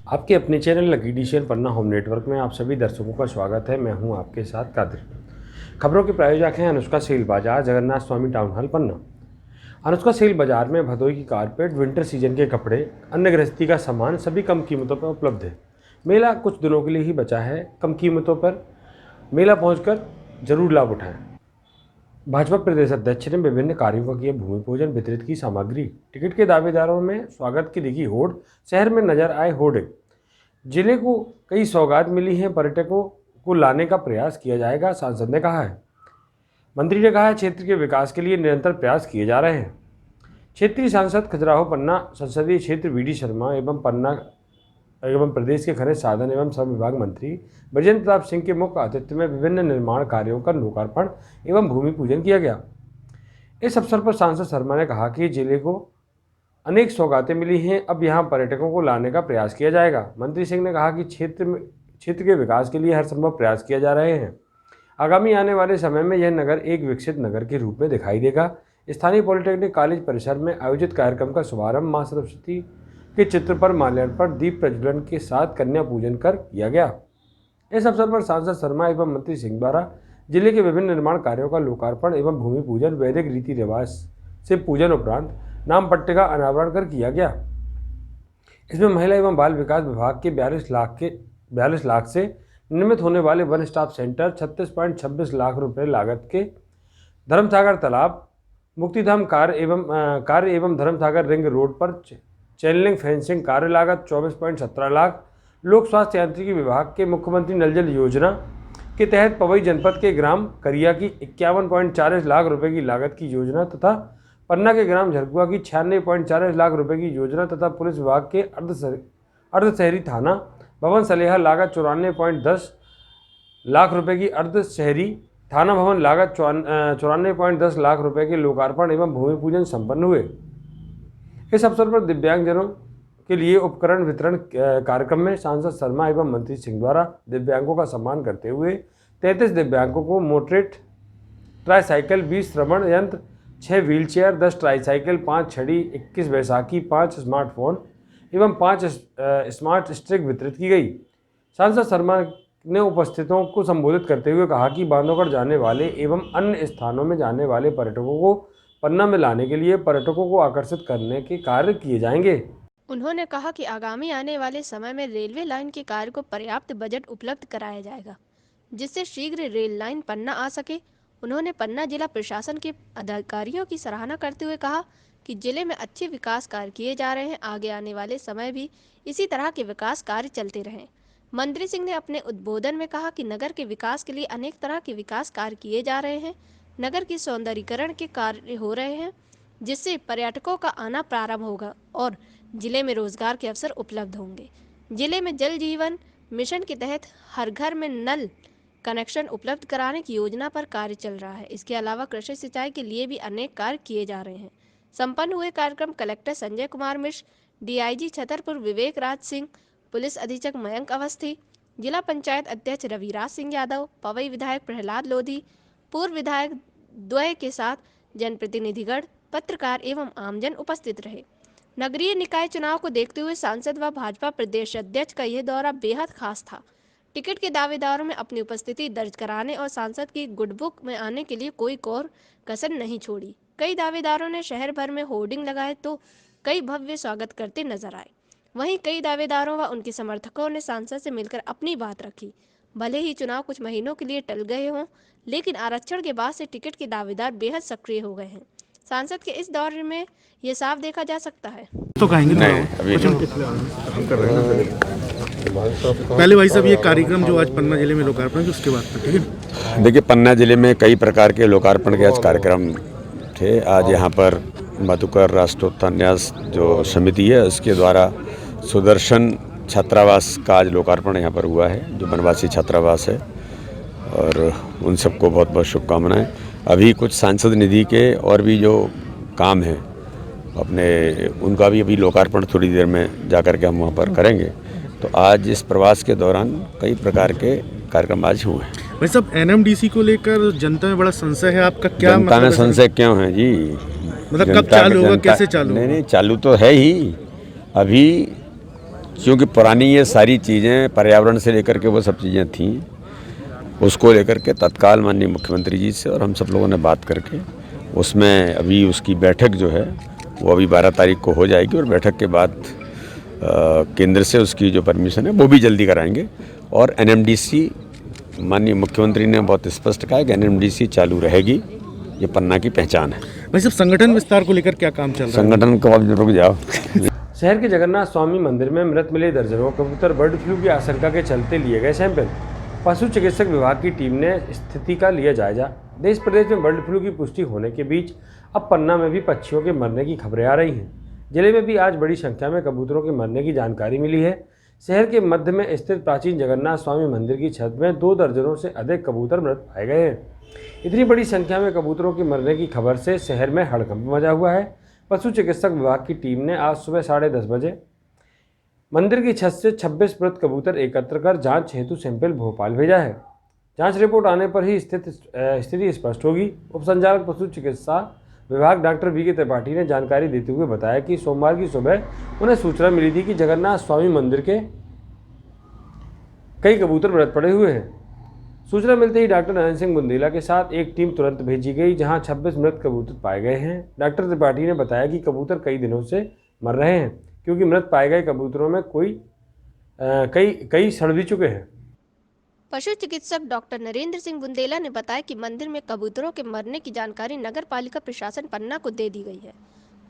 आपके अपने channel lucky digital पन्ना home network में आप सभी दर्शकों का स्वागत है। मैं हूं आपके साथ कादिर। खबरों के प्रायोजक हैं अनुष्का सेल बाजार, जगन्नाथ स्वामी टाउन हॉल पन्ना। अनुष्का सेल बाजार में भदोई की कारपेट, विंटर सीजन के कपड़े, अन्य गृहस्थी का सामान सभी कम कीमतों पर उपलब्ध है। मेला कुछ दिनों के लिए ही बचा है। कम कीमतों पर मेला पहुँचकर जरूर लाभ उठाएँ। भाजपा प्रदेश अध्यक्ष ने विभिन्न कार्यों का किया भूमि पूजन, वितरित की सामग्री। टिकट के दावेदारों में स्वागत की दिखी होड़, शहर में नजर आए होर्डिंग। जिले को कई सौगात मिली हैं, पर्यटकों को लाने का प्रयास किया जाएगा, सांसद ने कहा है। मंत्री ने कहा है क्षेत्र के विकास के लिए निरंतर प्रयास किए जा रहे हैं। क्षेत्रीय सांसद खजुराहो पन्ना संसदीय क्षेत्र वी डी शर्मा एवं प्रदेश के खनिज साधन एवं श्रम विभाग मंत्री बृजेंद्र प्रताप सिंह के मुख्य आतिथ्य में विभिन्न निर्माण कार्यों का लोकार्पण एवं भूमि पूजन किया गया। इस अवसर पर सांसद शर्मा ने कहा कि जिले को अनेक सौगातें मिली हैं, अब यहां पर्यटकों को लाने का प्रयास किया जाएगा। मंत्री सिंह ने कहा कि क्षेत्र के विकास के लिए हर संभव प्रयास किए जा रहे हैं। आगामी आने वाले समय में यह नगर एक विकसित नगर के रूप में दिखाई देगा। स्थानीय पॉलिटेक्निक कॉलेज परिसर में आयोजित कार्यक्रम का शुभारंभ मां सरस्वती के चित्र पर माल्यार्पण, दीप प्रज्वलन के साथ कन्या पूजन कर किया गया। इस अवसर पर सांसद शर्मा एवं मंत्री सिंह द्वारा जिले के विभिन्न निर्माण कार्यों का लोकार्पण एवं भूमि पूजन वैदिक रीति रिवाज से पूजन उपरांत नाम पट्टे का अनावरण कर किया गया। इसमें महिला एवं बाल विकास विभाग के 42 लाख से निर्मित होने वाले वन स्टॉप सेंटर, 36.26 लाख रुपए लागत के धर्मसागर तालाब, मुक्तिधाम कार्य एवं धर्मसागर रिंग रोड पर चैनलिंग फेंसिंग कार्य लागत 24.17 लाख, लोक स्वास्थ्य यांत्रिकी विभाग के मुख्यमंत्री नल जल योजना के तहत पवई जनपद के ग्राम करिया की 51.40 लाख रुपए की लागत की योजना तथा पन्ना के ग्राम झरकुआ की 96.40 लाख रुपए की योजना तथा पुलिस विभाग के अर्धशहरी थाना भवन सलेहा लागत 94.10 लाख रुपए की, अर्धशहरी थाना भवन लागत 94.10 लाख रुपए के लोकार्पण एवं भूमि पूजन संपन्न हुए। इस अवसर पर दिव्यांगजनों के लिए उपकरण वितरण कार्यक्रम में सांसद शर्मा एवं मंत्री सिंह द्वारा दिव्यांगों का सम्मान करते हुए 33 दिव्यांगों को मोटरेट ट्राईसाइकिल, 20 श्रवण यंत्र, 6 व्हीलचेयर, 10 ट्राईसाइकिल, 5 छड़ी, 21 बैसाखी, 5 स्मार्टफोन एवं 5 स्मार्ट स्टिक वितरित की गई। सांसद शर्मा ने उपस्थितों को संबोधित करते हुए कहा कि बांधवगढ़ जाने वाले एवं अन्य स्थानों में जाने वाले पर्यटकों को पन्ना में लाने के लिए पर्यटकों को आकर्षित करने के कार्य किए जाएंगे। उन्होंने कहा कि आगामी आने वाले समय में रेलवे लाइन के कार्य को पर्याप्त बजट उपलब्ध कराया जाएगा, जिससे शीघ्र रेल लाइन पन्ना आ सके। उन्होंने पन्ना जिला प्रशासन के अधिकारियों की सराहना करते हुए कहा कि जिले में अच्छे विकास कार्य किए जा रहे हैं। आगे आने वाले समय भी इसी तरह के विकास कार्य चलते रहें। मंत्री सिंह ने अपने उद्बोधन में कहा कि नगर के विकास के लिए अनेक तरह के विकास कार्य किए जा रहे हैं। नगर के सौंदर्यीकरण के कार्य हो रहे हैं, जिससे पर्यटकों का आना प्रारंभ होगा और जिले में रोजगार के अवसर उपलब्ध होंगे। जिले में जल जीवन मिशन के तहत हर घर में नल कनेक्शन उपलब्ध कराने की योजना पर कार्य चल रहा है। इसके अलावा कृषि सिंचाई के लिए भी अनेक कार्य किए जा रहे हैं। संपन्न हुए कार्यक्रम कलेक्टर संजय कुमार मिश्र, डीआईजी छतरपुर विवेक राज सिंह, पुलिस अधीक्षक मयंक अवस्थी, जिला पंचायत अध्यक्ष रविराज सिंह यादव, पवई विधायक प्रहलाद लोधी, पूर्व विधायक द्वय के साथ जनप्रतिनिधिगण, पत्रकार एवं आमजन उपस्थित रहे। नगरीय निकाय चुनाव को देखते हुए सांसद व भाजपा प्रदेश अध्यक्ष का यह दौरा बेहद खास था। टिकट के दावेदारों में अपनी उपस्थिति दर्ज कराने और सांसद की गुड बुक में आने के लिए कोई और कसर नहीं छोड़ी। कई दावेदारों ने शहर भर में होर्डिंग लगाए तो कई भव्य स्वागत करते नजर आए। वहीं कई दावेदारों व उनके समर्थकों ने सांसद से मिलकर अपनी बात रखी। भले ही चुनाव कुछ महीनों के लिए टल गए हों, लेकिन आरक्षण के बाद से टिकट के दावेदार बेहद सक्रिय हो गए हैं। सांसद के इस दौर में ये साफ देखा जा सकता है। तो कहेंगे पहले भाई साहब ये कार्यक्रम जो आज पन्ना जिले में लोकार्पण है उसके बाद ठीक है। देखिए, पन्ना जिले में कई प्रकार के लोकार्पण के आज कार्यक्रम थे। आज यहाँ पर मधुकर राष्ट्रोत्थान न्यास जो समिति है उसके द्वारा सुदर्शन छात्रावास का आज लोकार्पण यहाँ पर हुआ है, जो वनवासी छात्रावास है, और उन सबको बहुत बहुत शुभकामनाएं। अभी कुछ सांसद निधि के और भी जो काम हैं अपने, उनका भी अभी लोकार्पण थोड़ी देर में जा कर के हम वहाँ पर करेंगे। तो आज इस प्रवास के दौरान कई प्रकार के कार्यक्रम आज हुए हैं। भाई साहब एनएमडीसी को लेकर जनता में बड़ा संशय है, आपका क्या जनता में मतलब है? संशय क्यों है जी? मतलब कब जनता- चालू होगा, जनता- कैसे चालू नहीं होगा? नहीं, चालू तो है ही अभी, क्योंकि पुरानी ये सारी चीज़ें पर्यावरण से लेकर के वो सब चीज़ें थीं, उसको लेकर के तत्काल माननीय मुख्यमंत्री जी से और हम सब लोगों ने बात करके उसमें अभी उसकी बैठक जो है वो अभी 12 तारीख को हो जाएगी और बैठक के बाद केंद्र से उसकी जो परमिशन है वो भी जल्दी कराएंगे। और एनएमडीसी माननीय मुख्यमंत्री ने बहुत स्पष्ट कहा है कि एनएमडीसी चालू रहेगी, ये पन्ना की पहचान है। भाई साहब संगठन विस्तार को लेकर क्या काम चल रहा है? संगठन को अब रुक जाओ। शहर के जगन्नाथ स्वामी मंदिर में मृत मिले दर्जनों कबूतर बर्ड फ्लू की आशंका के चलते लिए गए सैंपल। पशु चिकित्सक विभाग की टीम ने स्थिति का लिया जायजा। देश प्रदेश में बर्ड फ्लू की पुष्टि होने के बीच अब पन्ना में भी पक्षियों के मरने की खबरें आ रही हैं। जिले में भी आज बड़ी संख्या में कबूतरों के मरने की जानकारी मिली है। शहर के मध्य में स्थित प्राचीन जगन्नाथ स्वामी मंदिर की छत में 2 दर्जनों से अधिक कबूतर मृत पाए गए हैं। इतनी बड़ी संख्या में कबूतरों के मरने की खबर से शहर में हड़कंप मचा हुआ है। पशु चिकित्सक विभाग की टीम ने आज सुबह 10:30 बजे मंदिर की छत से 26 मृत कबूतर एकत्र कर जांच हेतु सैंपल भोपाल भेजा है। जांच रिपोर्ट आने पर ही स्थिति स्पष्ट होगी। उप संचालक पशु चिकित्सा विभाग डॉक्टर वी के त्रिपाठी ने जानकारी देते हुए बताया कि सोमवार की सुबह उन्हें सूचना मिली थी कि जगन्नाथ स्वामी मंदिर के कई कबूतर मृत पड़े हुए हैं। सूचना मिलते ही डॉक्टर नरेंद्र सिंह बुंदेला के साथ एक टीम तुरंत भेजी गई, जहां 26 मृत कबूतर पाए गए हैं। डॉक्टर त्रिपाठी ने बताया कि कबूतर कई दिनों से मर रहे हैं, क्योंकि मृत पाए गए कबूतरों में कई सड़ भी चुके हैं। पशु चिकित्सक डॉक्टर नरेंद्र सिंह बुंदेला ने बताया कि मंदिर में कबूतरों के मरने की जानकारी नगर पालिका प्रशासन पन्ना को दे दी गई है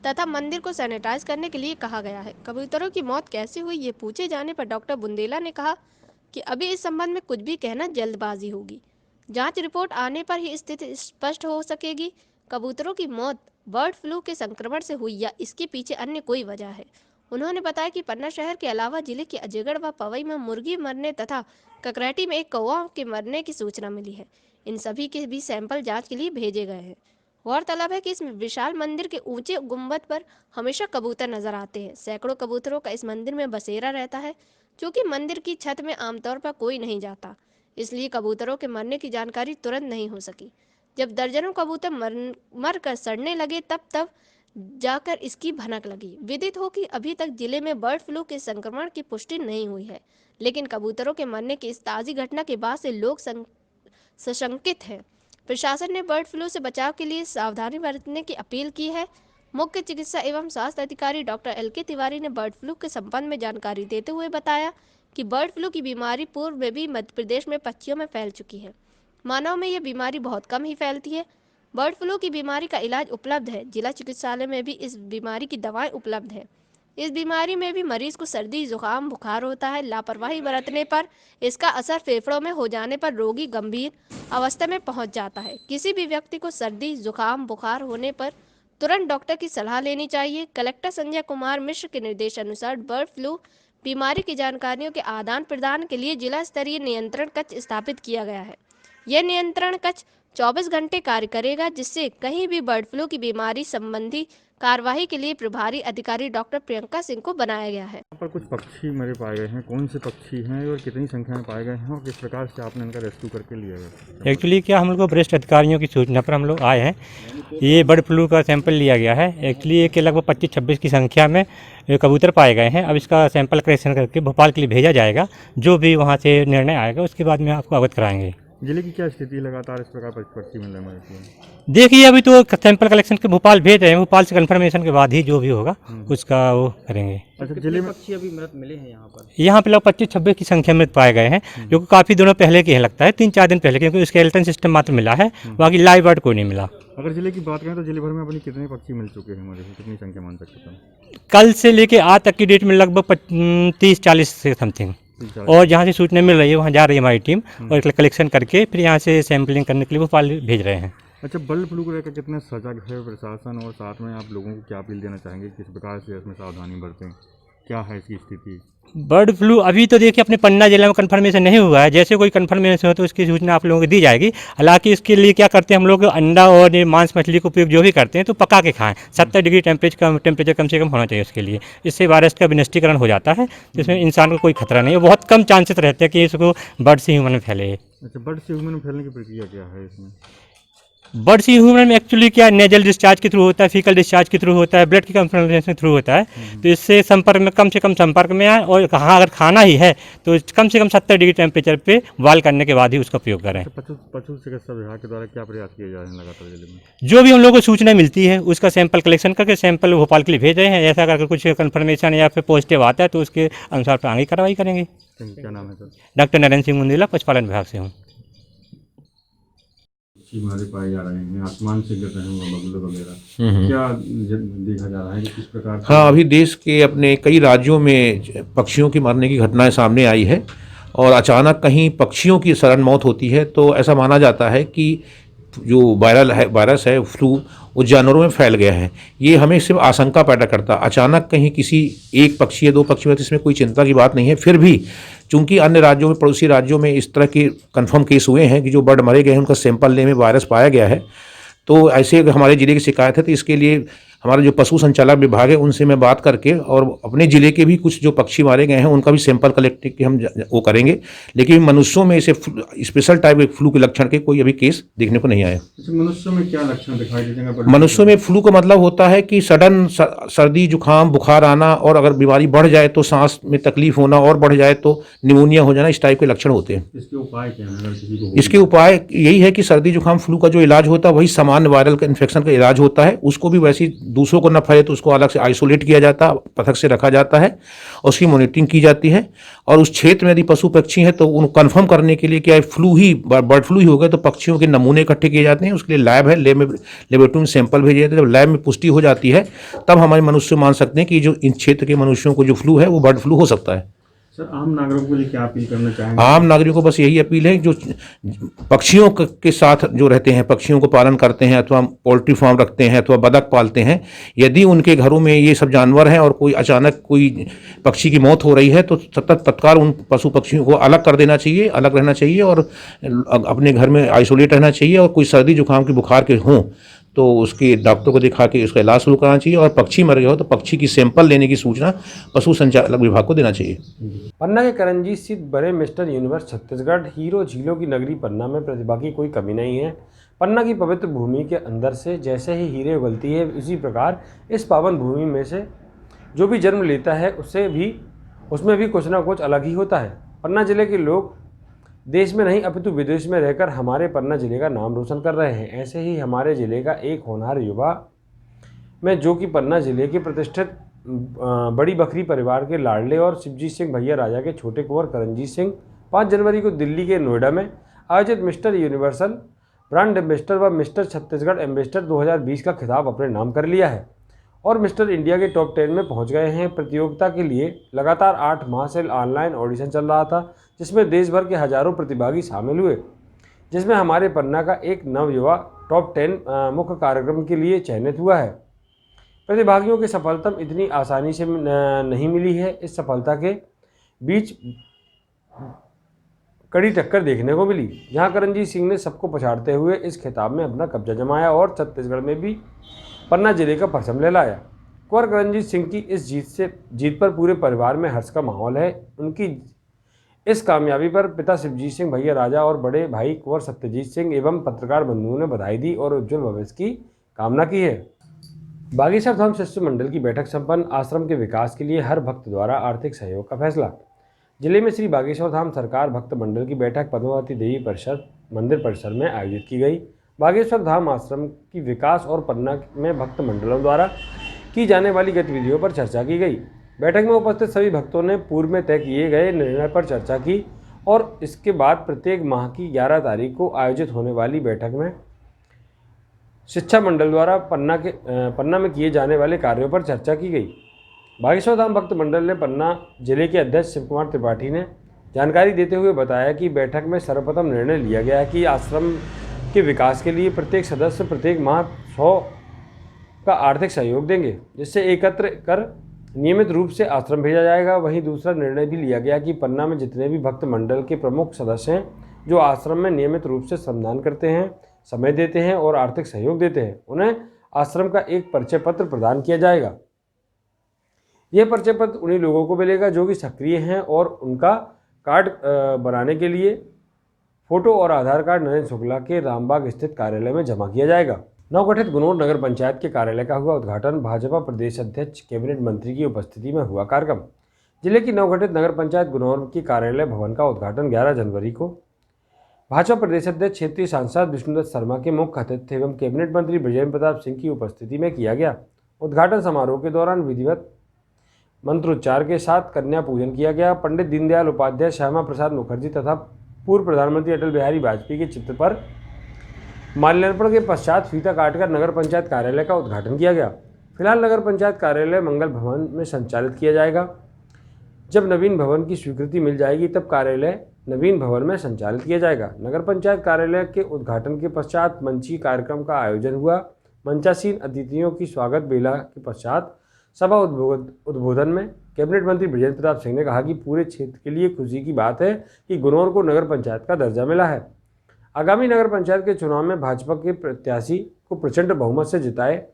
तथा मंदिर को सैनिटाइज करने के लिए कहा गया है। कबूतरों की मौत कैसे हुई ये पूछे जाने पर डॉक्टर बुंदेला ने कहा कि अभी इस संबंध में कुछ भी कहना जल्दबाजी होगी। जांच रिपोर्ट आने पर ही स्थिति स्पष्ट हो सकेगी। कबूतरों की मौत बर्ड फ्लू के संक्रमण से हुई या इसके पीछे अन्य कोई वजह है। उन्होंने बताया कि पन्ना शहर के अलावा जिले के अजयगढ़ व पवई में मुर्गी मरने तथा ककरैठी में एक कौवा के मरने की सूचना मिली है। इन सभी के भी सैंपल जांच के लिए भेजे गए हैं। गौरतलब है कि इस विशाल मंदिर के ऊंचे गुंबद पर हमेशा कबूतर नजर आते हैं। सैकड़ों कबूतरों का इस मंदिर में बसेरा रहता है, क्योंकि मंदिर की छत में आमतौर पर कोई नहीं जाता, इसलिए कबूतरों के मरने की जानकारी तुरंत नहीं हो सकी। जब दर्जनों कबूतर मर कर सड़ने लगे तब जाकर इसकी भनक लगी। विदित हो कि अभी तक जिले में बर्ड फ्लू के संक्रमण की पुष्टि नहीं हुई है, लेकिन कबूतरों के मरने की इस ताज़ी घटना के बाद से लोग सशंकित हैं। प्रशासन ने बर्ड फ्लू से बचाव के लिए सावधानी बरतने की अपील की है। मुख्य चिकित्सा एवं स्वास्थ्य अधिकारी डॉक्टर LK तिवारी ने बर्ड फ्लू के संबंध में जानकारी देते हुए बताया कि बर्ड फ्लू की बीमारी पूर्व में भी मध्य प्रदेश में पक्षियों में फैल चुकी है। मानव में यह बीमारी बहुत कम ही फैलती है। बर्ड फ्लू की बीमारी का इलाज उपलब्ध है। जिला चिकित्सालय में भी इस बीमारी की दवाएं उपलब्ध है। इस बीमारी में भी मरीज को सर्दी, जुकाम, बुखार होता है। लापरवाही बरतने पर इसका असर फेफड़ों में हो जाने पर रोगी गंभीर अवस्था में पहुंच जाता है। किसी भी व्यक्ति को सर्दी, जुकाम, बुखार होने पर तुरंत डॉक्टर की सलाह लेनी चाहिए। कलेक्टर संजय कुमार मिश्र के निर्देशानुसार बर्ड फ्लू बीमारी की जानकारियों के आदान प्रदान के लिए जिला स्तरीय नियंत्रण कक्ष स्थापित किया गया है। यह नियंत्रण कक्ष 24 घंटे कार्य करेगा, जिससे कहीं भी बर्ड फ्लू की बीमारी संबंधी कार्यवाही के लिए प्रभारी अधिकारी डॉक्टर प्रियंका सिंह को बनाया गया है। यहाँ पर कुछ पक्षी मरे पाए गए हैं, कौन से पक्षी हैं और कितनी संख्या में पाए गए हैं और किस प्रकार से आपने इनका रेस्क्यू करके लिया है? एक्चुअली क्या हम लोग को वरिष्ठ अधिकारियों की सूचना पर हम लोग आए हैं। ये बर्ड फ्लू का सैंपल लिया गया है। एक्चुअली ये कि लगभग 25-26 की संख्या में कबूतर पाए गए हैं। अब इसका सैंपल कलेक्शन करके भोपाल के लिए भेजा जाएगा। जो भी वहाँ से निर्णय आएगा उसके बाद में आपको अवगत कराएंगे। जिले की क्या स्थिति, लगातार इस प्रकार पक्षी मिल रहे हैं? देखिए अभी तो सैंपल कलेक्शन के भोपाल भेज रहे हैं। भोपाल से कंफर्मेशन के बाद ही जो भी होगा उसका वो करेंगे। अच्छा, जिले में पक्षी अभी मृत मिले हैं यहाँ पे लगभग 25-26 की संख्या में पाए गए हैं, जो कि काफ़ी दिनों पहले के हैं, लगता है 3-4 दिन पहले, क्योंकि स्केलेटन सिस्टम मात्र मिला है, बाकी लाइव बर्ड कोई नहीं मिला। अगर जिले की बात करें तो जिले भर में अपनी कितने पक्षी मिल चुके हैं, हमारे कितनी संख्या मान सकते हैं? कल से लेके आज तक की डेट में लगभग 30-40 से समथिंग। और जहाँ से सूचना मिल रही है वहाँ जा रही है हमारी टीम और कलेक्शन करके फिर यहाँ से सैंपलिंग करने के लिए भोपाल भेज रहे हैं। अच्छा, बर्ड फ्लू को लेकर कितने सजग है प्रशासन, और साथ में आप लोगों को क्या अपील देना चाहेंगे, किस प्रकार से इसमें सावधानी बरतें, क्या है इसकी स्थिति? बर्ड फ्लू अभी तो देखिए अपने पन्ना जिले में कंफर्मेशन नहीं हुआ है। जैसे कोई कंफर्मेशन हो तो उसकी सूचना आप लोगों को दी जाएगी। हालांकि इसके लिए क्या करते हैं हम लोग, अंडा और मांस मछली को उपयोग जो भी करते हैं तो पका के खाएं। 70 डिग्री टेम्परेचर कम से कम होना चाहिए उसके लिए। इससे वायरस का विनष्टीकरण हो जाता है, जिसमें इंसान को कोई खतरा नहीं है। बहुत कम चांसेस रहते हैं कि इसको बर्ड से ह्यूमन में फैले। अच्छा, बर्ड से ह्यूमन में फैलने की प्रक्रिया क्या है इसमें? बर्ड सी ह्यूमन में एक्चुअली क्या नेजल डिस्चार्ज के थ्रू होता है, फीकल डिस्चार्ज के थ्रू होता है, ब्लड की कंसंट्रेशन के थ्रू होता है। तो इससे संपर्क में कम से कम संपर्क में आए, और कहाँ अगर खाना ही है तो कम से कम 70 डिग्री टेम्परेचर पे बॉयल करने के बाद ही उसका उपयोग करें। तो पशु चिकित्सा विभाग के द्वारा क्या प्रयास किए जा रहे हैं लगातार जिले में? जो भी हम लोगों को सूचना मिलती है उसका सैंपल कलेक्शन करके सैंपल भोपाल के लिए भेज रहे हैं। ऐसा अगर कुछ कंफर्मेशन या फिर पॉजिटिव आता है तो उसके अनुसार पर आगे कार्रवाई करेंगे। क्या नाम है सर? डॉक्टर नरेंद्र सिंह मुंदेला, पशुपालन विभाग से हूँ। हमारे पाए जा रहे हैं, आसमान से गिर रहे हैं बगुले वगैरह, क्या देखा जा रहा है कि किस प्रकार? हाँ, अभी देश के अपने कई राज्यों में पक्षियों की मरने की घटनाएं सामने आई है, और अचानक कहीं पक्षियों की सडन मौत होती है तो ऐसा माना जाता है कि जो वायरस है फ्लू, वो जानवरों में फैल गया है। ये हमें सिर्फ आशंका पैदा करता है। अचानक कहीं किसी एक पक्षी या दो पक्षी में तो इसमें कोई चिंता की बात नहीं है। फिर भी चूंकि अन्य राज्यों में, पड़ोसी राज्यों में इस तरह के कंफर्म केस हुए हैं कि जो बर्ड मरे गए हैं उनका सैंपल लेने में वायरस पाया गया है, तो ऐसे हमारे ज़िले की शिकायत है। तो इसके लिए हमारा जो पशु संचालक विभाग है उनसे मैं बात करके, और अपने ज़िले के भी कुछ जो पक्षी मारे गए हैं उनका भी सैंपल कलेक्ट के हम वो करेंगे। लेकिन मनुष्यों में इसे स्पेशल टाइप एक फ्लू के लक्षण के कोई अभी केस देखने को नहीं आए। मनुष्यों में क्या लक्षण दिखाई देते हैं? मनुष्यों में फ्लू का मतलब होता है कि सडन सर्दी, जुकाम, बुखार आना, और अगर बीमारी बढ़ जाए तो सांस में तकलीफ होना, और बढ़ जाए तो निमोनिया हो जाना, इस टाइप के लक्षण होते हैं। इसके उपाय क्या हैं अगर किसी को? इसके उपाय यही है कि सर्दी जुकाम फ्लू का जो इलाज होता है वही सामान्य वायरल का इन्फेक्शन का इलाज होता है। उसको भी वैसे दूसरों को न फैले तो उसको अलग से आइसोलेट किया जाता है, पृथक से रखा जाता है, उसकी मॉनिटरिंग की जाती है। और उस क्षेत्र में यदि पशु पक्षी हैं तो उनको कन्फर्म करने के लिए क्या फ्लू ही, बर्ड फ्लू ही हो गया, तो पक्षियों के नमूने इकट्ठे किए जाते हैं। उसके लिए लैब है, लेबोरेटरी में सैंपल भेजे जाते हैं। जब लैब में पुष्टि हो जाती है तब हमारे मनुष्य मान सकते हैं कि जो इन क्षेत्र के मनुष्यों को जो फ्लू है वो बर्ड फ्लू हो सकता है। सर, आम नागरिकों को क्या अपील करना चाहेंगे? आम नागरिकों को बस यही अपील है, जो पक्षियों के साथ जो रहते हैं, पक्षियों को पालन करते हैं, अथवा पोल्ट्री फार्म रखते हैं, अथवा बतख पालते हैं, यदि उनके घरों में ये सब जानवर हैं और कोई अचानक कोई पक्षी की मौत हो रही है तो तत्काल उन पशु पक्षियों को अलग कर देना चाहिए, अलग रहना चाहिए, और अपने घर में आइसोलेट रहना चाहिए। और कोई सर्दी जुकाम के बुखार के हों तो उसके डॉक्टर को दिखा के उसका इलाज शुरू कराना चाहिए। और पक्षी मर गया हो तो पक्षी की सैंपल लेने की सूचना पशु संचालक विभाग को देना चाहिए। पन्ना के करंजी स्थित बड़े मिस्टर यूनिवर्स छत्तीसगढ़, हीरो झीलों की नगरी पन्ना में प्रतिभा की कोई कमी नहीं है। पन्ना की पवित्र भूमि के अंदर से जैसे ही हीरे उगलती है, उसी प्रकार इस पावन भूमि में से जो भी जन्म लेता है उसमें भी कुछ ना कुछ अलग ही होता है। पन्ना जिले के लोग देश में नहीं अपितु विदेश में रहकर हमारे पन्ना जिले का नाम रोशन कर रहे हैं। ऐसे ही हमारे जिले का एक होनहार युवा में, जो कि पन्ना जिले के प्रतिष्ठित बड़ी बकरी परिवार के लाडले और शिवजीत सिंह भैया राजा के छोटे कुंवर करंजीत सिंह 5 जनवरी को दिल्ली के नोएडा में आयोजित मिस्टर यूनिवर्सल ब्रांड एम्बेसडर व मिस्टर छत्तीसगढ़ एम्बेसडर 2020 का खिताब अपने नाम कर लिया है और मिस्टर इंडिया के टॉप 10 में पहुंच गए हैं। प्रतियोगिता के लिए लगातार 8 माह से ऑनलाइन ऑडिशन चल रहा था, जिसमें देश भर के हजारों प्रतिभागी शामिल हुए, जिसमें हमारे पन्ना का एक नवयुवा टॉप 10 मुख्य कार्यक्रम के लिए चयनित हुआ है। प्रतिभागियों की सफलता इतनी आसानी से नहीं मिली है। इस सफलता के बीच कड़ी टक्कर देखने को मिली, जहां करंजीत सिंह ने सबको पछाड़ते हुए इस खिताब में अपना कब्जा जमाया और छत्तीसगढ़ में भी पन्ना जिले का परचम लहराया। कुंवर करंजीत सिंह की इस जीत पर पूरे परिवार में हर्ष का माहौल है। उनकी इस कामयाबी पर पिता शिवजीत सिंह भैया राजा और बड़े भाई कुंवर सत्यजीत सिंह एवं पत्रकार बंधुओं ने बधाई दी और उज्जवल भविष्य की कामना की है। बागेश्वर धाम शिष्य मंडल की बैठक संपन्न। आश्रम के विकास के लिए हर भक्त द्वारा आर्थिक सहयोग का फैसला। जिले में श्री बागेश्वर धाम सरकार भक्त मंडल की बैठक पद्मावती देवी परिषद मंदिर परिसर में आयोजित की गई। बागेश्वर धाम आश्रम की विकास और पन्ना में भक्त मंडलों द्वारा की जाने वाली गतिविधियों पर चर्चा की गई। बैठक में उपस्थित सभी भक्तों ने पूर्व में तय किए गए निर्णय पर चर्चा की और इसके बाद प्रत्येक माह की 11 तारीख को आयोजित होने वाली बैठक में शिक्षा मंडल द्वारा पन्ना में किए जाने वाले कार्यों पर चर्चा की गई। बागेश्वर धाम भक्त मंडल ने पन्ना जिले के अध्यक्ष शिव कुमार त्रिपाठी ने जानकारी देते हुए बताया कि बैठक में सर्वप्रथम निर्णय लिया गया है कि आश्रम के विकास के लिए प्रत्येक सदस्य प्रत्येक माह 100 का आर्थिक सहयोग देंगे, जिससे एकत्र कर नियमित रूप से आश्रम भेजा जाएगा। वहीं दूसरा निर्णय भी लिया गया कि पन्ना में जितने भी भक्त मंडल के प्रमुख सदस्य हैं जो आश्रम में नियमित रूप से श्रमदान करते हैं, समय देते हैं और आर्थिक सहयोग देते हैं, उन्हें आश्रम का एक परिचय पत्र प्रदान किया जाएगा। यह परिचय पत्र उन्हीं लोगों को मिलेगा जो कि सक्रिय हैं और उनका कार्ड बनाने के लिए फोटो और आधार कार्ड नरेंद्र शुक्ला के रामबाग स्थित कार्यालय में जमा किया जाएगा। नवगठित गुनोर नगर पंचायत के कार्यालय का हुआ उद्घाटन। भाजपा प्रदेश अध्यक्ष कैबिनेट मंत्री की उपस्थिति में हुआ कार्यक्रम। जिले की नवगठित नगर पंचायत गुनोर की कार्यालय भवन का उद्घाटन 11 जनवरी को भाजपा प्रदेश अध्यक्ष क्षेत्रीय सांसद विष्णुदत्त शर्मा के मुख्य अतिथि एवं कैबिनेट मंत्री बृजेंद्र प्रताप सिंह की उपस्थिति में किया गया। उद्घाटन समारोह के दौरान विधिवत मंत्रोच्चार के साथ कन्या पूजन किया गया। पंडित दीनदयाल उपाध्याय, श्यामा प्रसाद मुखर्जी तथा पूर्व प्रधानमंत्री अटल बिहारी वाजपेयी के चित्र पर माल्यार्पण के पश्चात फीता काटकर नगर पंचायत कार्यालय का उद्घाटन किया गया। फिलहाल नगर पंचायत कार्यालय मंगल भवन में संचालित किया जाएगा। जब नवीन भवन की स्वीकृति मिल जाएगी तब कार्यालय नवीन भवन में संचालित किया जाएगा। नगर पंचायत कार्यालय के उद्घाटन के पश्चात मंची कार्यक्रम का आयोजन हुआ। मंचासीन अतिथियों की स्वागत बेला के पश्चात सभा उद्बोधन में कैबिनेट मंत्री बृजेंद्र प्रताप सिंह ने कहा कि पूरे क्षेत्र के लिए खुशी की बात है कि गुनोर को नगर पंचायत का दर्जा मिला है। आगामी नगर पंचायत के चुनाव में भाजपा के प्रत्याशी को प्रचंड बहुमत से जिताए,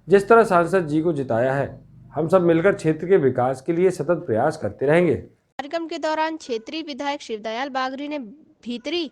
जिस तरह सांसद जी को जिताया है। हम सब मिलकर क्षेत्र के विकास के लिए सतत प्रयास करते रहेंगे। कार्यक्रम के दौरान क्षेत्रीय विधायक शिवदयाल बागरी ने भीतरी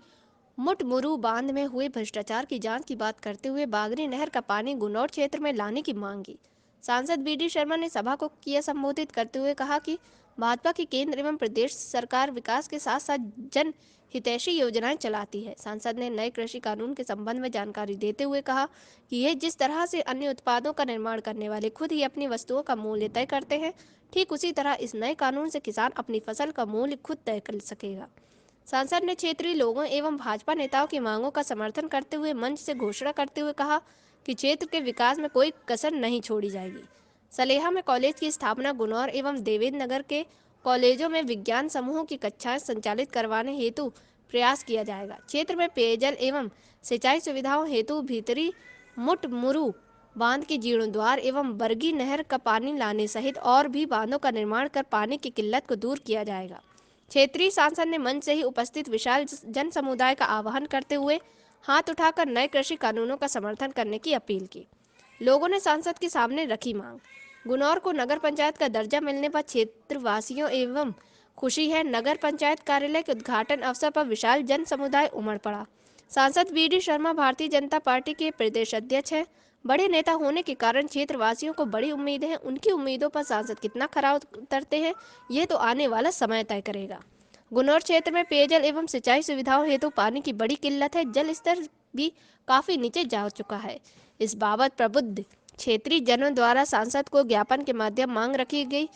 मुटमुरू बांध में हुए भ्रष्टाचार की जांच की बात करते हुए बागरी नहर का पानी गुनौर क्षेत्र में लाने की मांग की। सांसद बीडी शर्मा ने सभा को किया संबोधित करते हुए कहा कि भाजपा की केंद्र एवं प्रदेश सरकार विकास के साथ साथ जन हितैषी योजनाएं चलाती है। सांसद ने नए कृषि कानून के संबंध में जानकारी देते हुए कहा कि यह जिस तरह से अन्य उत्पादों का निर्माण करने वाले खुद ही अपनी वस्तुओं का मूल्य तय करते हैं, ठीक उसी तरह इस नए कानून से किसान अपनी फसल का मूल्य खुद तय कर सकेगा। सांसद ने क्षेत्रीय लोगों एवं भाजपा नेताओं की मांगों का समर्थन करते हुए मंच से घोषणा करते हुए कहा कि क्षेत्र के विकास में कोई कसर नहीं छोड़ी जाएगी। सलेहा में कॉलेज की स्थापना, गुनौर एवं देवेंद्र नगर के कॉलेजों में विज्ञान समूहों की कक्षाएं संचालित करवाने हेतु प्रयास किया जाएगा। क्षेत्र में पेयजल एवं सिंचाई सुविधाओं हेतु भीतरी मुटमुरू बांध के जीर्णोद्वार एवं बरगी नहर का पानी लाने सहित और भी बांधों का निर्माण कर पानी की किल्लत को दूर किया जाएगा। क्षेत्रीय सांसद ने मंच से ही उपस्थित विशाल जन समुदाय का आह्वान करते हुए हाथ उठाकर नए कृषि कानूनों का समर्थन करने की अपील की। लोगों ने सांसद के सामने रखी मांग। गुनौर को नगर पंचायत का दर्जा मिलने पर क्षेत्रवासियों एवं खुशी है। नगर पंचायत कार्यालय के उद्घाटन अवसर पर विशाल जन समुदाय उमड़ पड़ा। सांसद बीडी शर्मा भारतीय जनता पार्टी के प्रदेश अध्यक्ष हैं। बड़े नेता होने के कारण क्षेत्रवासियों को बड़ी उम्मीदें हैं। उनकी उम्मीदों पर सांसद कितना खरा उतरते हैं, ये तो आने वाला समय तय करेगा। गुनौर क्षेत्र में पेयजल एवं सिंचाई सुविधाओं हेतु पानी की बड़ी किल्लत है। जल स्तर भी काफी नीचे जा चुका है। इस बाबत प्रबुद्ध क्षेत्रीय जनों द्वारा सांसद को ज्ञापन के माध्यम मांग रखी गई।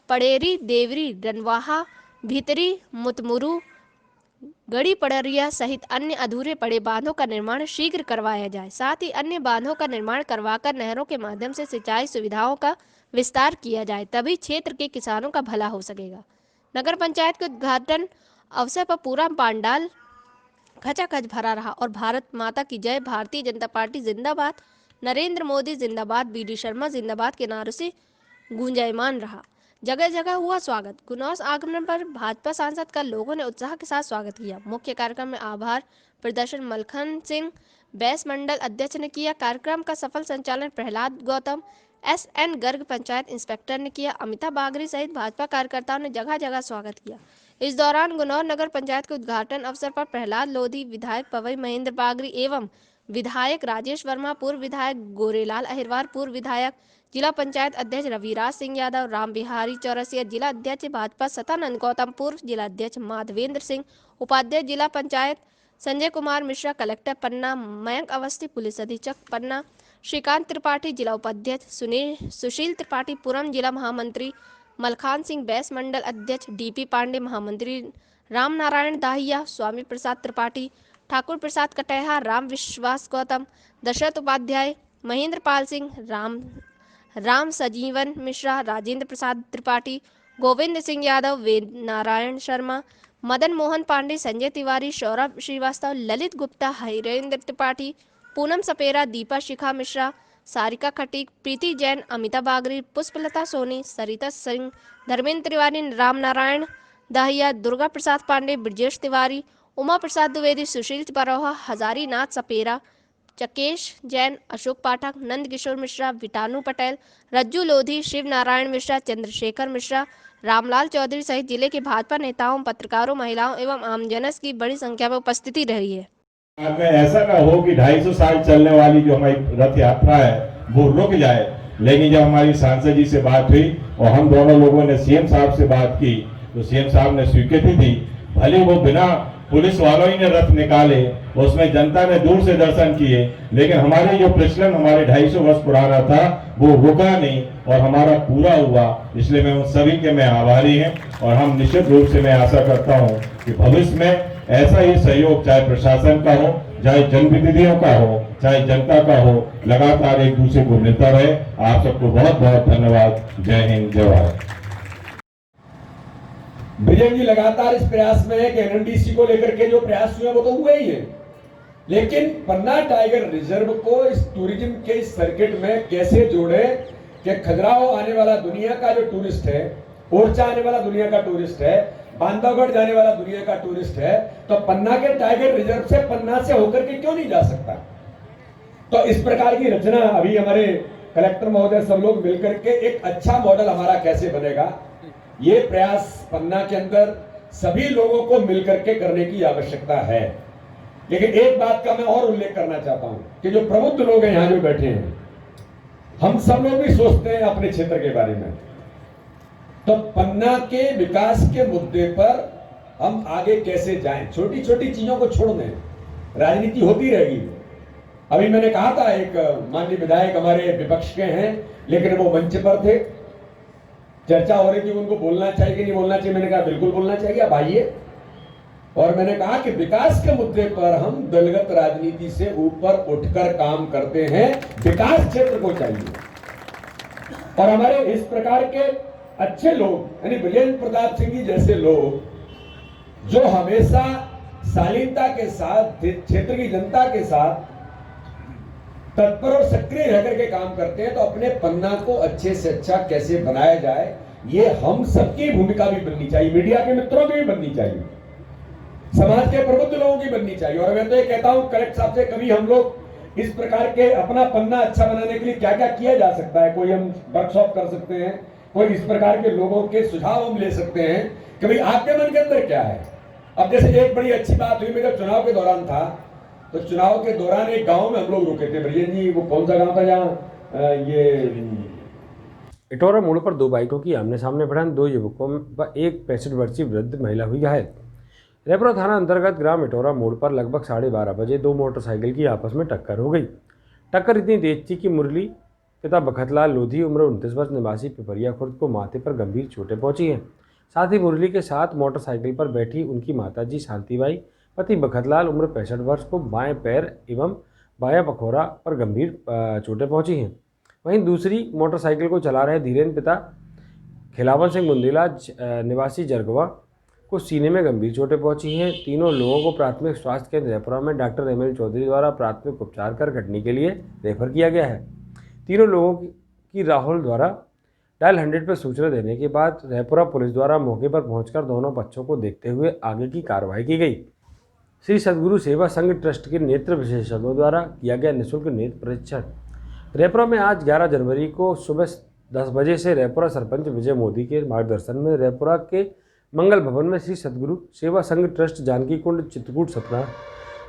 पड़ेरी, देवरी, रनवाहा, भीतरी, मुतमुरू, गड़ी पड़रिया सहित अन्य अधूरे पड़े बांधों का निर्माण शीघ्र करवाया जाए। साथ ही अन्य बांधों का निर्माण करवाकर नहरों के माध्यम से सिंचाई सुविधाओं का विस्तार किया जाए, तभी क्षेत्र के किसानों का भला हो सकेगा। नगर पंचायत के उद्घाटन अवसर पर पूरा पंडाल खचाखच भरा रहा और भारत माता की जय, भारतीय जनता पार्टी जिंदाबाद, नरेंद्र मोदी जिंदाबाद, बीडी शर्मा जिंदाबाद के नारों से गूंजायमान रहा। जगह जगह हुआ स्वागत। गुनौर आगमन पर भाजपा सांसद का लोगों ने उत्साह के साथ स्वागत किया। मुख्य कार्यक्रम में आभार प्रदर्शन मलखन सिंह बैस मंडल अध्यक्ष ने किया। कार्यक्रम का सफल संचालन प्रहलाद गौतम, SN गर्ग पंचायत इंस्पेक्टर ने किया। अमिता बागरी सहित भाजपा कार्यकर्ताओं ने जगह जगह स्वागत किया। इस दौरान गुनौर नगर पंचायत के उद्घाटन अवसर पर प्रहलाद लोधी, विधायक पवई महेंद्र बागरी एवं विधायक राजेश वर्मा, पूर्व विधायक गोरेलाल अहिरवार, पूर्व विधायक जिला पंचायत अध्यक्ष रविराज सिंह यादव, राम बिहारी चौरसिया, जिला अध्यक्ष भाजपा सतानंद गौतम, पूर्व जिला अध्यक्ष माधवेंद्र सिंह, उपाध्यक्ष जिला पंचायत संजय कुमार मिश्रा, कलेक्टर पन्ना मयंक अवस्थी, पुलिस अधीक्षक पन्ना श्रीकांत त्रिपाठी, जिला उपाध्यक्ष सुशील त्रिपाठी, पूर्व जिला महामंत्री मलखान सिंह बैस मंडल अध्यक्ष, DP पांडे महामंत्री, राम नारायण दाहिया, स्वामी प्रसाद त्रिपाठी, ठाकुर प्रसाद कटेहा, राम विश्वास गौतम, दशरथ उपाध्याय, महेंद्र पाल सिंह, राम सजीवन मिश्रा, राजेंद्र प्रसाद त्रिपाठी, गोविंद सिंह यादव, वेद नारायण शर्मा, मदन मोहन पांडे, संजय तिवारी, सौरभ श्रीवास्तव, ललित गुप्ता, हरेंद्र त्रिपाठी, पूनम सपेरा, दीपा शिखा मिश्रा, सारिका खटीक, प्रीति जैन, अमिता बागरी, पुष्पलता सोनी, सरिता सिंह, धर्मेंद्र तिवारी, राम नारायण दाहिया, दुर्गा प्रसाद पांडे, ब्रजेश तिवारी, उमा प्रसाद द्विवेदी, सुशील बरोहा, हजारी नाथ सपेरा, चकेश जैन, अशोक पाठक, नंद किशोर मिश्रा, विटानू पटेल, रज्जू लोधी, शिव नारायण मिश्रा, चंद्रशेखर मिश्रा, रामलाल चौधरी सहित जिले के भाजपा नेताओं, पत्रकारों, महिलाओं एवं आमजनस की बड़ी संख्या में उपस्थिति रही है। में ऐसा ना हो कि 250 साल चलने वाली जो हमारी रथ यात्रा है वो रुक जाए, लेकिन जब हमारी सांसद जी से बात हुई और हम दोनों लोगों ने सीएम साहब से बात की तो सीएम साहब ने स्वीकृति दी। भले वो बिना पुलिस वालों ही ने रथ निकाले, उसमें जनता ने दूर से दर्शन किए, लेकिन हमारे जो प्रचलन हमारे 250 वर्ष पुराना था वो रुका नहीं और हमारा पूरा हुआ। इसलिए मैं उन सभी के मैं आभारी हैं और हम निश्चित रूप से मैं आशा करता हूं कि भविष्य में ऐसा ही सहयोग चाहे प्रशासन का हो, चाहे जनप्रतिनिधियों का हो, चाहे जनता का हो, लगातार एक दूसरे को मिलता रहे। आप सबको बहुत बहुत धन्यवाद। जय हिंद, जय भारत। ब्रिजेन जी लगातार इस प्रयास में है कि एनएमडीसी को लेकर के जो प्रयास हुए वो तो हुए ही है, लेकिन पन्ना टाइगर रिजर्व को इस टूरिज्म के इस सर्किट में कैसे जोड़े कि खजुराहो आने वाला दुनिया का जो टूरिस्ट है, ओरछा आने वाला दुनिया का टूरिस्ट है, बांधवगढ़ जाने वाला दुनिया का टूरिस्ट है, तो पन्ना के टाइगर रिजर्व से पन्ना से होकर के क्यों नहीं जा सकता। तो इस प्रकार की रचना अभी हमारे कलेक्टर महोदय सब लोग मिलकर के एक अच्छा मॉडल हमारा कैसे बनेगा, ये प्रयास पन्ना के अंदर सभी लोगों को मिलकर के करने की आवश्यकता है। लेकिन एक बात का मैं और उल्लेख करना चाहता हूं कि जो प्रबुद्ध लोग हैं यहां जो बैठे हैं, हम सब लोग भी सोचते हैं अपने क्षेत्र के बारे में, तो पन्ना के विकास के मुद्दे पर हम आगे कैसे जाएं। छोटी छोटी चीजों को छोड़ दें, राजनीति होती रहेगी। अभी मैंने कहा था एक माननीय विधायक हमारे विपक्ष के हैं, लेकिन वो मंच पर थे, चर्चा हो रही थी उनको बोलना चाहिए कि नहीं बोलना चाहिए। मैंने कहा बिल्कुल बोलना चाहिए, आप आइए। और मैंने कहा कि विकास के मुद्दे पर हम दलगत राजनीति से ऊपर उठकर काम करते हैं, विकास क्षेत्र को चाहिए। और हमारे इस प्रकार के अच्छे लोग यानी ब्रिजेंद्र प्रताप सिंह जी जैसे लोग जो हमेशा शालीनता के साथ क्षेत्र की जनता के साथ तत्पर और सक्रिय रह करके काम करते हैं, तो अपने पन्ना को अच्छे से अच्छा कैसे बनाया जाए, ये हम सबकी भूमिका भी बननी चाहिए, मीडिया के मित्रों की भी बननी चाहिए, समाज के प्रबुद्ध लोगों की बननी चाहिए। और मैं तो ये कहता हूं कलेक्टर साहब से, कभी हम लोग इस प्रकार के अपना पन्ना अच्छा बनाने के लिए क्या क्या किया जा सकता है, कोई हम वर्कशॉप कर सकते हैं, कोई इस प्रकार के लोगों के सुझाव हम ले सकते हैं कि भाई आपके मन के अंदर क्या है। अब जैसे एक बड़ी अच्छी बात हुई, मैं जब चुनाव के दौरान था तो चुनाव के दौरान एक गांव में हम लोग रुके थे। ब्रिजेन जी वो कौन सा गांव था जहाँ ये इटौरा मोड़ पर दो बाइकों की आमने सामने भिड़ंत, दो युवकों व एक 65 वर्षीय वृद्ध महिला हुई घायल। रेपरा थाना अंतर्गत ग्राम इटौरा मोड़ पर लगभग 12:30 बजे दो मोटरसाइकिल की आपस में टक्कर हो गई। टक्कर इतनी तेज थी कि मुरली पिता बखतलाल लोधी उम्र 29 वर्ष निवासी पिपरिया खुर्द को माथे पर गंभीर चोटें पहुंची हैं। साथ ही मुरली के साथ मोटरसाइकिल पर बैठी उनकी माताजी शांतिबाई, पति बखतलाल उम्र 65 वर्ष को बाएं पैर एवं बायां पखोरा पर गंभीर चोटें पहुंची हैं। वहीं दूसरी मोटरसाइकिल को चला रहे धीरेन्द्र पिता खिलावन सिंह बुंदेला निवासी जरगवा को सीने में गंभीर चोटें पहुंची हैं। तीनों लोगों को प्राथमिक स्वास्थ्य केंद्र रेपरा में डॉक्टर एमएल चौधरी द्वारा प्राथमिक उपचार कर घटने के लिए रेफर किया गया है। तीनों लोगों की राहुल द्वारा डायल 100 पर सूचना देने के बाद रेपुरा पुलिस द्वारा मौके पर पहुंचकर दोनों बच्चों को देखते हुए आगे की कार्रवाई की गई। श्री सद्गुरु सेवा संघ ट्रस्ट के नेत्र विशेषज्ञों द्वारा किया गया निःशुल्क नेत्र परीक्षण। रेपुरा में आज 11 जनवरी को सुबह 10 बजे से रेपुरा सरपंच विजय मोदी के मार्गदर्शन में रेपुरा के मंगल भवन में श्री सद्गुरु सेवा संघ ट्रस्ट जानकी कुंड चित्रकूट सतना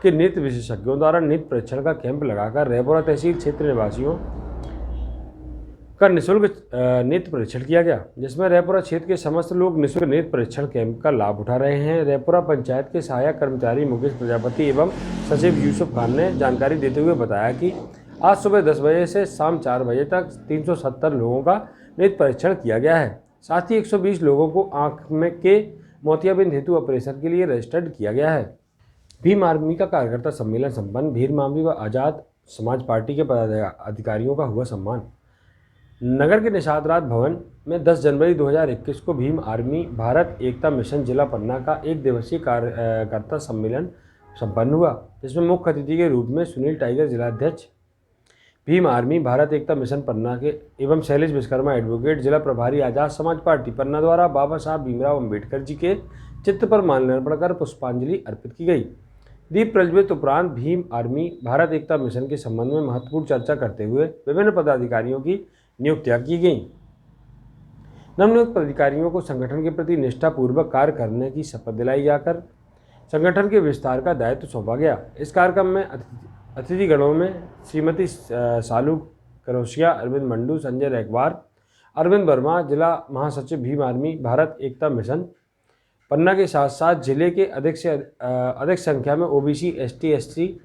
के नेत्र विशेषज्ञों द्वारा नेत्र परीक्षण का कैंप लगाकर रेपुरा तहसील क्षेत्र निवासियों का निःशुल्क नेत्र परीक्षण किया गया, जिसमें रेपुरा क्षेत्र के समस्त लोग निःशुल्क नेत्र परीक्षण कैंप का लाभ उठा रहे हैं। रेपुरा पंचायत के सहायक कर्मचारी मुकेश प्रजापति एवं सचिव यूसुफ खान ने जानकारी देते हुए बताया कि आज सुबह 10 बजे से शाम 4 बजे तक 370 लोगों का नेत्र परीक्षण किया गया है। साथ ही 120 लोगों को आँख में के मोतियाबिंद हेतु ऑपरेशन के लिए रजिस्टर्ड किया गया है। भीम आर्मी का कार्यकर्ता सम्मेलन संपन्न, भीम आर्मी व आज़ाद समाज पार्टी के पदाधिकारियों का हुआ सम्मान। नगर के निषाद राज भवन में 10 जनवरी 2021 को भीम आर्मी भारत एकता मिशन जिला पन्ना का एक दिवसीय कार्यकर्ता सम्मेलन संपन्न हुआ, जिसमें मुख्य अतिथि के रूप में सुनील टाइगर जिलाध्यक्ष भीम आर्मी भारत एकता मिशन पन्ना के एवं शैलेश विश्वकर्मा एडवोकेट जिला प्रभारी आज़ाद समाज पार्टी पन्ना द्वारा बाबा साहब भीमराव अम्बेडकर जी के चित्र पर माल्यार्पण कर पुष्पांजलि अर्पित की गई। दीप प्रज्वलित उपरांत भीम आर्मी भारत एकता मिशन के संबंध में महत्वपूर्ण चर्चा करते हुए विभिन्न पदाधिकारियों की नियुक्तियां की गईं। नवनियुक्त पदाधिकारियों को संगठन के प्रति निष्ठापूर्वक कार्य करने की शपथ दिलाई जाकर संगठन के विस्तार का दायित्व सौंपा गया। इस कार्यक्रम में अतिथिगणों में श्रीमती सालू करोशिया, अरविंद मंडू, संजय रैकवार, अरविंद वर्मा, जिला महासचिव भीम आर्मी भारत एकता मिशन पन्ना के साथ साथ जिले के अधिक से अधिक संख्या में ओबीसी, एसटी, एससी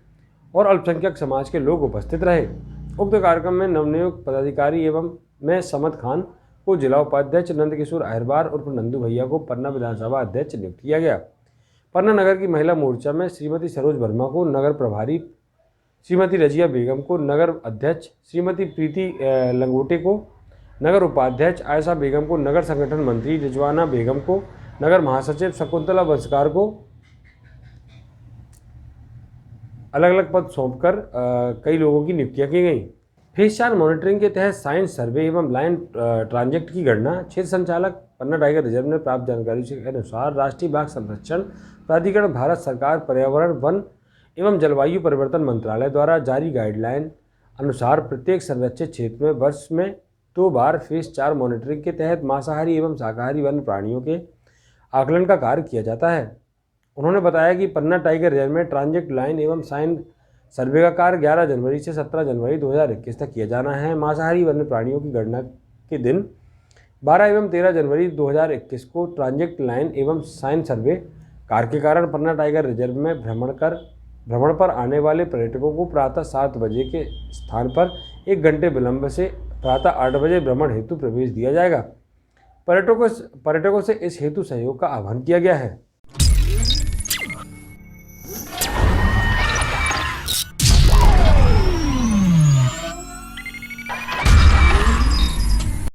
और अल्पसंख्यक समाज के लोग उपस्थित रहे। उक्त कार्यक्रम में नवनियुक्त पदाधिकारी एवं में समद खान को जिला उपाध्यक्ष, नंदकिशोर अहिरबार उर्फ नंदू भैया को पन्ना विधानसभा अध्यक्ष नियुक्त किया गया। पन्ना नगर की महिला मोर्चा में श्रीमती सरोज वर्मा को नगर प्रभारी, श्रीमती रजिया बेगम को नगर अध्यक्ष, श्रीमती प्रीति लंगोटे को नगर उपाध्यक्ष, आयशा बेगम को नगर संगठन मंत्री, रिजवाना बेगम को नगर महासचिव, शकुंतला वंशकार को अलग अलग पद सौंपकर कई लोगों की नियुक्तियां की गई। फेज 4 मॉनिटरिंग के तहत साइंस सर्वे एवं लाइन ट्रांजेक्ट की गणना क्षेत्र संचालक पन्ना टाइगर रिजर्व ने प्राप्त जानकारी के अनुसार राष्ट्रीय बाघ संरक्षण प्राधिकरण, भारत सरकार, पर्यावरण, वन एवं जलवायु परिवर्तन मंत्रालय द्वारा जारी गाइडलाइन अनुसार प्रत्येक संरक्षित क्षेत्र में वर्ष में 2 बार फेज 4 मॉनिटरिंग के तहत मांसाहारी एवं शाकाहारी वन्य प्राणियों के आकलन का कार्य किया जाता है। उन्होंने बताया कि पन्ना टाइगर रिजर्व में ट्रांजेक्ट लाइन एवं साइन सर्वे का कार्य 11 जनवरी से 17 जनवरी 2021 तक किया जाना है। मांसाहारी वन्य प्राणियों की गणना के दिन 12 एवं 13 जनवरी 2021 को ट्रांजेक्ट लाइन एवं साइन सर्वे कार्य के कारण पन्ना टाइगर रिजर्व में भ्रमण पर आने वाले पर्यटकों को प्रातः 7 बजे के स्थान पर 1 घंटे विलंब से प्रातः 8 बजे भ्रमण हेतु प्रवेश दिया जाएगा। पर्यटकों से इस हेतु सहयोग का आह्वान किया गया है।